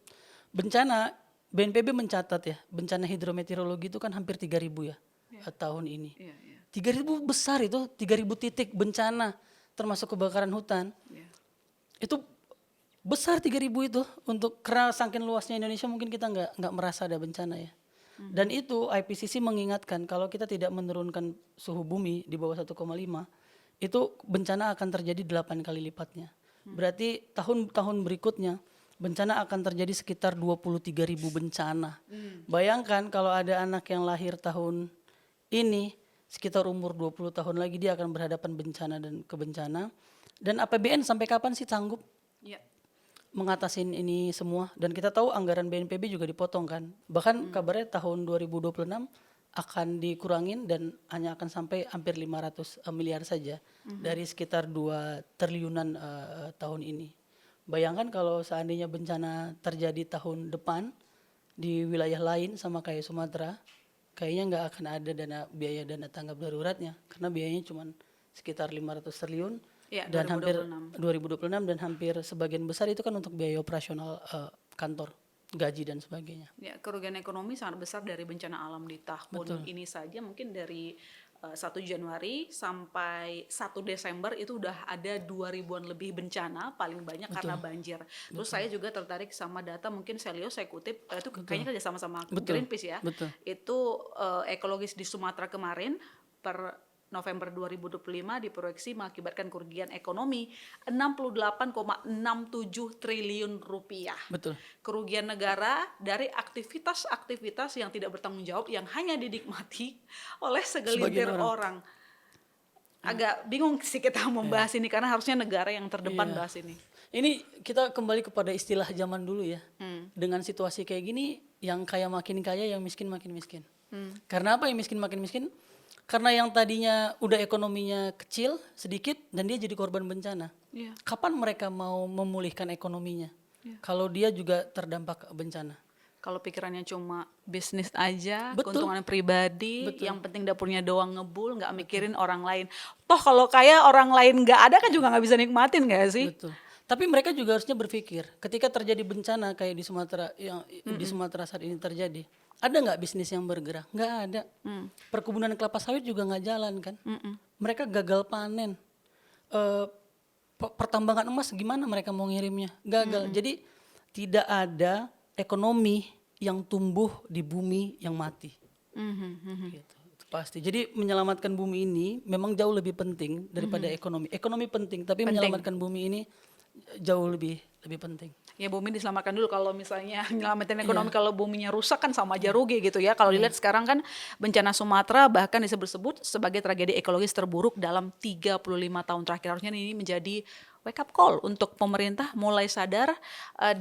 bencana, BNPB mencatat ya, bencana hidrometeorologi itu kan hampir 3.000 ya tahun ini. 3.000 besar itu, 3.000 titik bencana termasuk kebakaran hutan. Itu besar 3.000 itu untuk karena saking luasnya Indonesia mungkin kita nggak merasa ada bencana ya. Dan itu IPCC mengingatkan kalau kita tidak menurunkan suhu bumi di bawah 1,5 itu bencana akan terjadi 8 kali lipatnya. Berarti tahun-tahun berikutnya bencana akan terjadi sekitar 23.000 bencana. Bayangkan kalau ada anak yang lahir tahun ini sekitar umur 20 tahun lagi dia akan berhadapan bencana dan kebencana. Dan APBN sampai kapan sih sanggup mengatasin ini semua? Dan kita tahu anggaran BNPB juga dipotong kan. Bahkan kabarnya tahun 2026 akan dikurangin dan hanya akan sampai hampir 500 miliar saja dari sekitar 2 triliunan tahun ini. Bayangkan kalau seandainya bencana terjadi tahun depan di wilayah lain sama kayak Sumatera, kayaknya nggak akan ada biaya dana tanggap daruratnya karena biayanya cuma sekitar 500 triliun Ya, dan hampir 2026. 2026 dan hampir sebagian besar itu kan untuk biaya operasional kantor, gaji dan sebagainya. Ya, kerugian ekonomi sangat besar dari bencana alam di tahun ini saja, mungkin dari 1 Januari sampai 1 Desember itu udah ada 2.000-an lebih bencana, paling banyak karena banjir. Terus saya juga tertarik sama data, mungkin saya kutip, itu kayaknya kerja sama Greenpeace ya. Betul. Itu ekologis di Sumatera kemarin per November 2025 diproyeksi mengakibatkan kerugian ekonomi 68,67 triliun rupiah. Betul. Kerugian negara dari aktivitas-aktivitas yang tidak bertanggung jawab yang hanya dinikmati oleh segelintir orang. Agak bingung sih kita membahas ini karena harusnya negara yang terdepan bahas ini. Ini kita kembali kepada istilah zaman dulu ya. Dengan situasi kayak gini, yang kaya makin kaya, yang miskin makin miskin. Karena apa yang miskin makin miskin? Karena yang tadinya udah ekonominya kecil, sedikit, dan dia jadi korban bencana. Kapan mereka mau memulihkan ekonominya? Kalau dia juga terdampak bencana. Kalau pikirannya cuma bisnis aja, keuntungan pribadi, yang penting dapurnya doang ngebul, nggak mikirin orang lain. Toh kalau kaya orang lain nggak ada kan juga nggak bisa nikmatin nggak sih? Betul. Tapi mereka juga harusnya berpikir, ketika terjadi bencana kayak di Sumatera yang di Sumatera saat ini terjadi, ada nggak bisnis yang bergerak? Nggak ada. Perkebunan kelapa sawit juga nggak jalan kan? Mereka gagal panen. Pertambangan emas gimana mereka mau ngirimnya? Gagal. Jadi tidak ada ekonomi yang tumbuh di bumi yang mati. Gitu. Itu pasti. Jadi menyelamatkan bumi ini memang jauh lebih penting daripada ekonomi. Ekonomi penting, tapi menyelamatkan bumi ini jauh lebih penting. Ya bumi diselamatkan dulu, kalau misalnya nyelamatin ekonomi, kalau buminya rusak kan sama aja rugi gitu ya. Kalau dilihat sekarang kan bencana Sumatera bahkan disebut-sebut sebagai tragedi ekologis terburuk dalam 35 tahun terakhir. Harusnya ini menjadi wake up call untuk pemerintah mulai sadar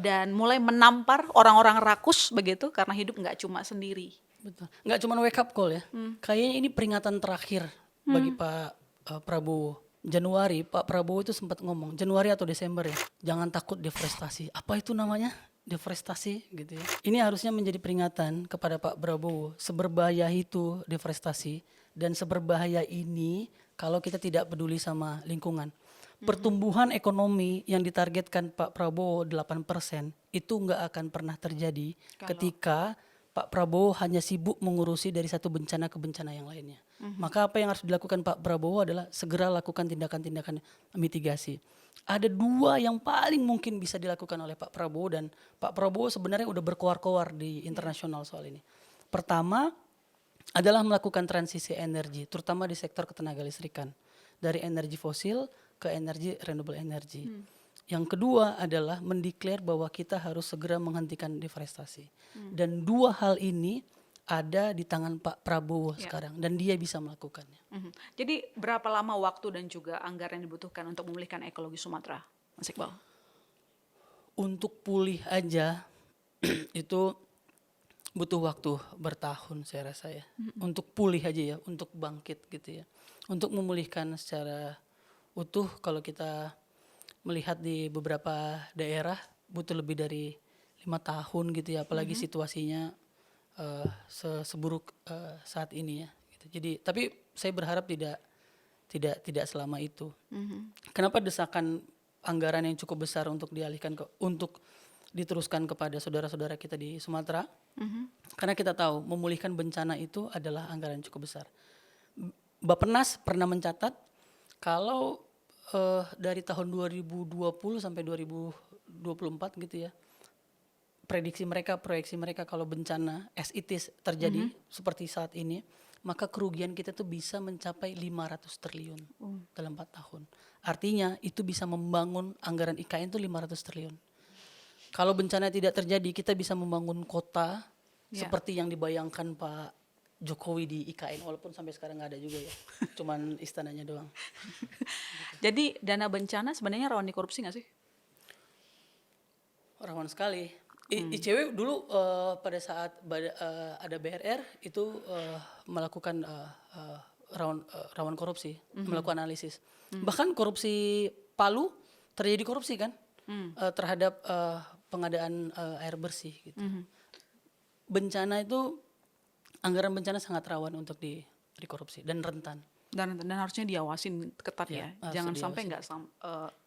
dan mulai menampar orang-orang rakus begitu, karena hidup nggak cuma sendiri. Betul. Nggak cuma wake up call ya. Kayaknya ini peringatan terakhir bagi Pak Prabowo. Januari Pak Prabowo itu sempat ngomong, Januari atau Desember ya, jangan takut deforestasi. Apa itu namanya? Deforestasi gitu ya. Ini harusnya menjadi peringatan kepada Pak Prabowo, seberbahaya itu deforestasi dan seberbahaya ini kalau kita tidak peduli sama lingkungan. Pertumbuhan ekonomi yang ditargetkan Pak Prabowo 8% itu nggak akan pernah terjadi ketika Pak Prabowo hanya sibuk mengurusi dari satu bencana ke bencana yang lainnya. Maka apa yang harus dilakukan Pak Prabowo adalah segera lakukan tindakan-tindakan mitigasi. Ada 2 yang paling mungkin bisa dilakukan oleh Pak Prabowo, dan Pak Prabowo sebenarnya udah berkoar-koar di internasional soal ini. Pertama adalah melakukan transisi energi, terutama di sektor ketenaga listrikan. Dari energi fosil ke energi renewable energy. Yang kedua adalah mendeklar bahwa kita harus segera menghentikan deforestasi. Dan 2 hal ini ada di tangan Pak Prabowo sekarang, dan dia bisa melakukannya. Jadi berapa lama waktu dan juga anggaran yang dibutuhkan untuk memulihkan ekologi Sumatera, Mas Iqbal? Untuk pulih aja itu butuh waktu bertahun saya rasa ya. Untuk pulih aja ya, untuk bangkit gitu ya. Untuk memulihkan secara utuh, kalau kita melihat di beberapa daerah butuh lebih dari 5 tahun gitu ya, apalagi situasinya seburuk saat ini ya gitu. Jadi tapi saya berharap tidak selama itu. Kenapa desakan anggaran yang cukup besar untuk dialihkan untuk diteruskan kepada saudara-saudara kita di Sumatera? Karena kita tahu memulihkan bencana itu adalah anggaran yang cukup besar. Bappenas pernah mencatat kalau dari tahun 2020 sampai 2024 gitu ya, proyeksi mereka kalau bencana as it is terjadi seperti saat ini, maka kerugian kita tuh bisa mencapai 500 triliun dalam 4 tahun. Artinya itu bisa membangun anggaran IKN itu 500 triliun. Kalau bencana tidak terjadi, kita bisa membangun kota seperti yang dibayangkan Pak Jokowi di IKN, walaupun sampai sekarang nggak ada juga ya, cuman istananya doang. Jadi dana bencana sebenarnya rawan dikorupsi nggak sih? Rawan sekali. ICW dulu pada saat ada BRR itu melakukan rawan korupsi, melakukan analisis. Bahkan korupsi Palu terjadi korupsi kan terhadap pengadaan air bersih gitu. Bencana itu, anggaran bencana sangat rawan untuk dikorupsi dan rentan. Dan harusnya diawasin ketat ya. harus Jangan sampai diawasin.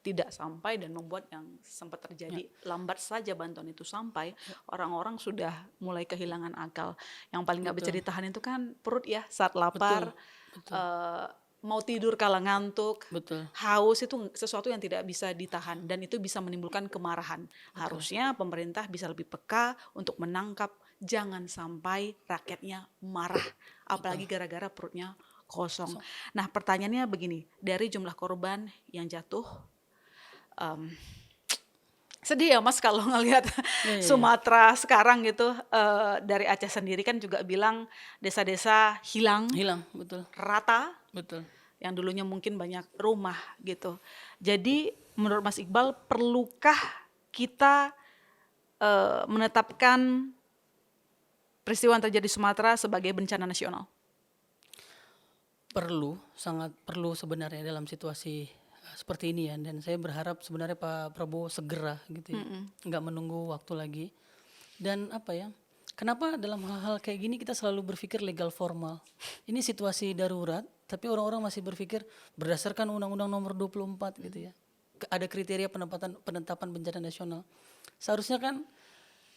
tidak sampai dan membuat yang sempat terjadi lambat saja bantuan itu sampai, orang-orang sudah mulai kehilangan akal. Yang paling nggak bisa ditahan itu kan perut ya, saat lapar, Betul. mau tidur kala ngantuk, Betul. haus itu sesuatu yang tidak bisa ditahan dan itu bisa menimbulkan kemarahan. Harusnya pemerintah bisa lebih peka untuk menangkap, jangan sampai rakyatnya marah, apalagi gara-gara perutnya kosong. Nah, pertanyaannya begini, dari jumlah korban yang jatuh, sedih ya Mas kalau ngelihat Sumatera sekarang gitu, dari Aceh sendiri kan juga bilang desa-desa hilang Hilang, betul. rata, Betul. yang dulunya mungkin banyak rumah gitu. Jadi menurut Mas Iqbal, perlukah kita menetapkan peristiwa yang terjadi di Sumatera sebagai bencana nasional? Perlu, sangat perlu sebenarnya dalam situasi seperti ini ya. Dan saya berharap sebenarnya Pak Prabowo segera gitu ya, nggak menunggu waktu lagi. Dan apa ya, kenapa dalam hal-hal kayak gini kita selalu berpikir legal formal. Ini situasi darurat, tapi orang-orang masih berpikir berdasarkan Undang-Undang Nomor 24 gitu ya. Ada kriteria penetapan bencana nasional. Seharusnya kan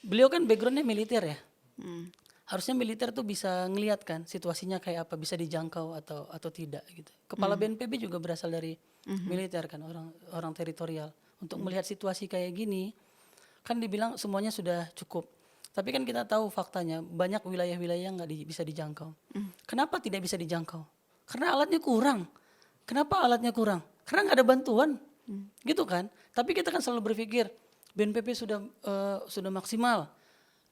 beliau kan backgroundnya militer ya. Harusnya militer tuh bisa ngelihat kan situasinya kayak apa, bisa dijangkau atau tidak gitu. Kepala BNPB juga berasal dari militer kan, orang teritorial. Untuk melihat situasi kayak gini, kan dibilang semuanya sudah cukup. Tapi kan kita tahu faktanya banyak wilayah-wilayah yang nggak bisa dijangkau. Kenapa tidak bisa dijangkau? Karena alatnya kurang. Kenapa alatnya kurang? Karena nggak ada bantuan, gitu kan? Tapi kita kan selalu berpikir BNPB sudah maksimal,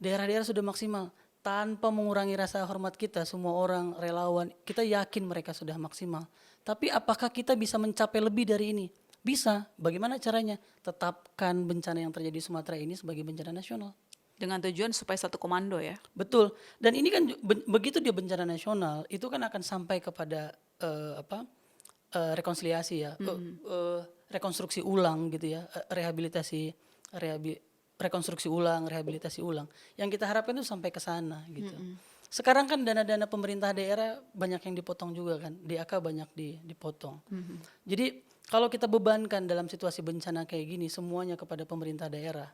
daerah-daerah sudah maksimal. Tanpa mengurangi rasa hormat kita, semua orang relawan, kita yakin mereka sudah maksimal. Tapi apakah kita bisa mencapai lebih dari ini? Bisa. Bagaimana caranya? Tetapkan bencana yang terjadi di Sumatera ini sebagai bencana nasional. Dengan tujuan supaya satu komando ya. Betul. Dan ini kan begitu dia bencana nasional, itu kan akan sampai kepada rekonsiliasi ya, rekonstruksi ulang gitu ya, rekonstruksi ulang, rehabilitasi ulang. Yang kita harapkan itu sampai ke sana gitu. Sekarang kan dana-dana pemerintah daerah banyak yang dipotong juga kan, DAK banyak dipotong. Jadi kalau kita bebankan dalam situasi bencana kayak gini semuanya kepada pemerintah daerah,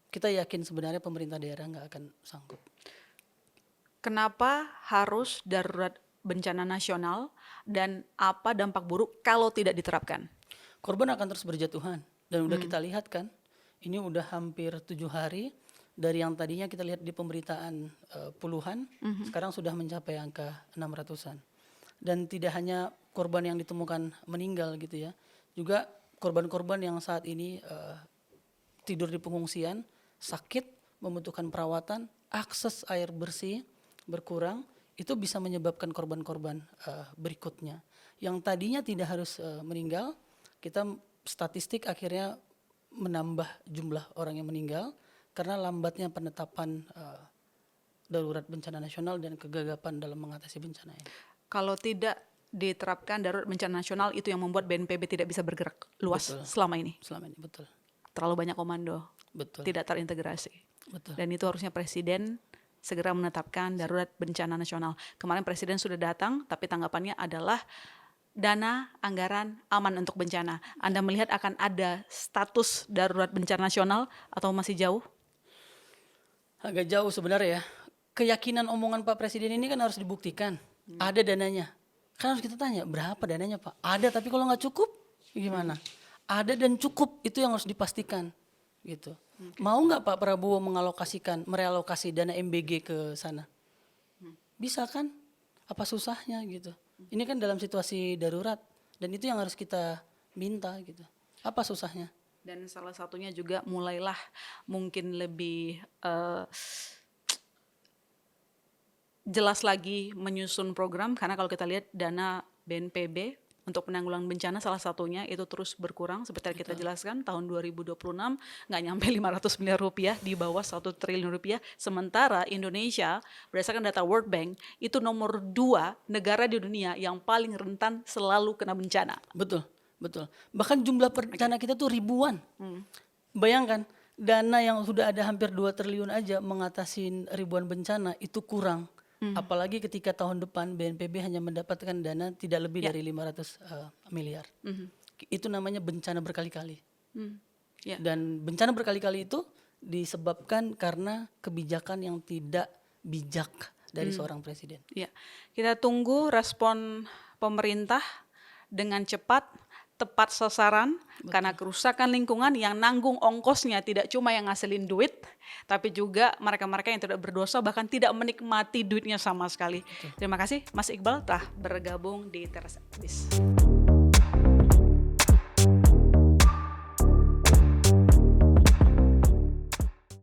kita yakin sebenarnya pemerintah daerah nggak akan sanggup. Kenapa harus darurat bencana nasional dan apa dampak buruk kalau tidak diterapkan? Korban akan terus berjatuhan dan udah kita lihat kan. Ini udah hampir 7 hari dari yang tadinya kita lihat di pemberitaan puluhan, sekarang sudah mencapai angka 600-an. Dan tidak hanya korban yang ditemukan meninggal gitu ya, juga korban-korban yang saat ini tidur di pengungsian, sakit, membutuhkan perawatan, akses air bersih berkurang, itu bisa menyebabkan korban-korban berikutnya. Yang tadinya tidak harus meninggal, kita statistik akhirnya menambah jumlah orang yang meninggal karena lambatnya penetapan darurat bencana nasional dan kegagapan dalam mengatasi bencana ini. Kalau tidak diterapkan darurat bencana nasional, itu yang membuat BNPB tidak bisa bergerak luas selama ini. Selama ini betul. Terlalu banyak komando, tidak terintegrasi. Betul. Dan itu harusnya Presiden segera menetapkan darurat bencana nasional. Kemarin Presiden sudah datang, tapi tanggapannya adalah dana anggaran aman untuk bencana. Anda melihat akan ada status darurat bencana nasional atau masih jauh? Agak jauh sebenarnya ya. Keyakinan omongan Pak Presiden ini kan harus dibuktikan. Ada dananya. Kan harus kita tanya, berapa dananya Pak? Ada, tapi kalau nggak cukup, gimana? Ada dan cukup, itu yang harus dipastikan. Gitu. Mau nggak Pak Prabowo merealokasi dana MBG ke sana? Bisa kan? Apa susahnya gitu? Ini kan dalam situasi darurat dan itu yang harus kita minta gitu. Apa susahnya? Dan salah satunya juga mulailah mungkin lebih jelas lagi menyusun program, karena kalau kita lihat dana BNPB untuk penanggulangan bencana salah satunya itu terus berkurang seperti yang kita jelaskan. Tahun 2026 nggak nyampe 500 miliar rupiah, di bawah 1 triliun rupiah. Sementara Indonesia berdasarkan data World Bank itu nomor 2 negara di dunia yang paling rentan selalu kena bencana. Betul. Bahkan jumlah bencana kita tuh ribuan. Bayangkan dana yang sudah ada hampir 2 triliun aja mengatasi ribuan bencana itu kurang. Apalagi ketika tahun depan BNPB hanya mendapatkan dana tidak lebih dari 500 miliar. Itu namanya bencana berkali-kali. Ya. Dan bencana berkali-kali itu disebabkan karena kebijakan yang tidak bijak dari seorang presiden. Ya, kita tunggu respon pemerintah dengan cepat, tepat sasaran, karena kerusakan lingkungan yang nanggung ongkosnya tidak cuma yang ngasilin duit, tapi juga mereka-mereka yang tidak berdosa bahkan tidak menikmati duitnya sama sekali. Terima kasih Mas Iqbal telah bergabung di Teras Aktivis.